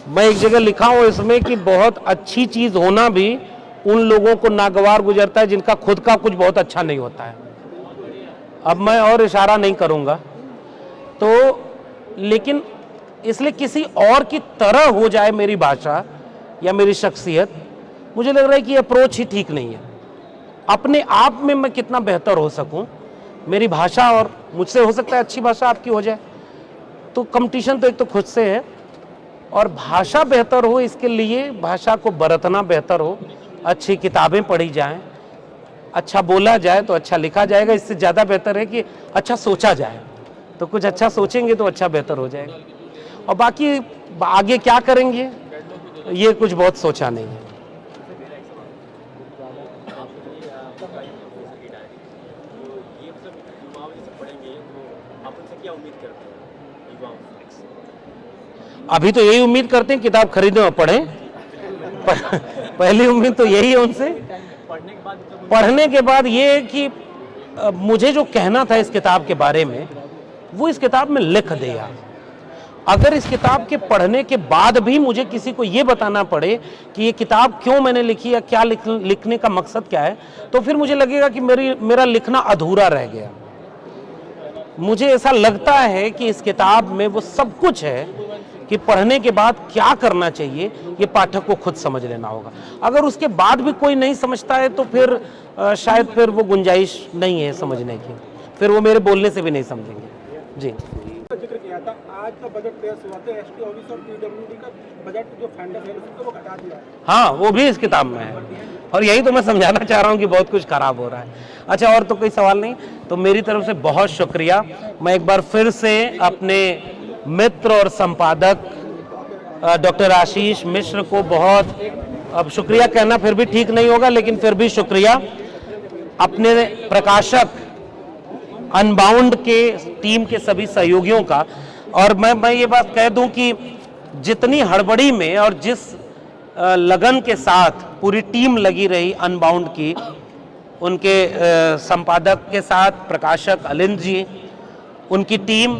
मैं एक जगह लिखा हूं इसमें कि बहुत अच्छी चीज होना भी उन लोगों को नागवार गुजरता है जिनका खुद का कुछ बहुत अच्छा नहीं होता है। अब मैं और इशारा नहीं करूंगा तो, लेकिन इसलिए किसी और की तरह हो जाए मेरी भाषा या मेरी शख्सियत, मुझे लग रहा है कि अप्रोच ही ठीक नहीं है। अपने आप में मैं कितना बेहतर हो सकूं, मेरी भाषा और मुझसे हो सकता है अच्छी भाषा आपकी हो जाए, तो कंपटीशन तो एक तो खुद से है, और भाषा बेहतर हो इसके लिए भाषा को बरतना बेहतर हो, अच्छी किताबें पढ़ी जाएं, अच्छा बोला जाए तो अच्छा लिखा जाएगा। इससे ज़्यादा बेहतर है कि अच्छा सोचा जाए, तो कुछ अच्छा सोचेंगे तो अच्छा बेहतर हो जाएगा। और बाकी आगे क्या करेंगे ये कुछ बहुत सोचा नहीं है। अभी तो यही उम्मीद करते हैं किताब खरीदें और पढ़ें। पहली उम्मीद तो यही है उनसे। पढ़ने के बाद ये है कि मुझे जो कहना था इस किताब के बारे में वो इस किताब में लिख दिया। अगर इस किताब के पढ़ने के बाद भी मुझे किसी को ये बताना पड़े कि ये किताब क्यों मैंने लिखी या क्या लिखने का मकसद क्या है, तो फिर मुझे लगेगा कि मेरा लिखना अधूरा रह गया। मुझे ऐसा लगता है कि इस किताब में वो सब कुछ है कि पढ़ने के बाद क्या करना चाहिए ये पाठक को खुद समझ लेना होगा। अगर उसके बाद भी कोई नहीं समझता है तो फिर शायद फिर वो गुंजाइश नहीं है समझने की, फिर वो मेरे बोलने से भी नहीं समझेंगे। जी का जिक्र किया था, आज का बजट पेश हुआ था, एसटी ऑफिस और पीडब्ल्यूडी का बजट जो फंड है वो घटा दिया है। हाँ, वो भी इस किताब में है और यही तो मैं समझाना चाह रहा हूँ कि बहुत कुछ खराब हो रहा है। अच्छा, और तो कोई सवाल नहीं, तो मेरी तरफ से बहुत शुक्रिया। मैं एक बार फिर से अपने मित्र और संपादक डॉक्टर आशीष मिश्र को बहुत, अब शुक्रिया कहना फिर भी ठीक नहीं होगा, लेकिन फिर भी शुक्रिया अपने प्रकाशक अनबाउंड के टीम के सभी सहयोगियों का। और मैं ये बात कह दूं कि जितनी हड़बड़ी में और जिस लगन के साथ पूरी टीम लगी रही अनबाउंड की, उनके संपादक के साथ प्रकाशक अलिंद जी, उनकी टीम,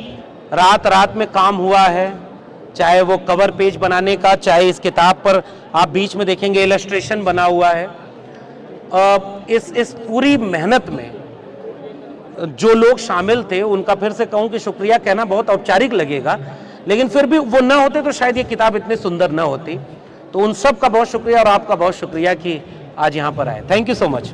रात रात में काम हुआ है, चाहे वो कवर पेज बनाने का, चाहे इस किताब पर आप बीच में देखेंगे इलस्ट्रेशन बना हुआ है। इस पूरी मेहनत में जो लोग शामिल थे उनका फिर से कहूं कि शुक्रिया कहना बहुत औपचारिक लगेगा, लेकिन फिर भी वो ना होते तो शायद ये किताब इतनी सुंदर ना होती। तो उन सब का बहुत शुक्रिया और आपका बहुत शुक्रिया कि आज यहाँ पर आए। Thank you so much.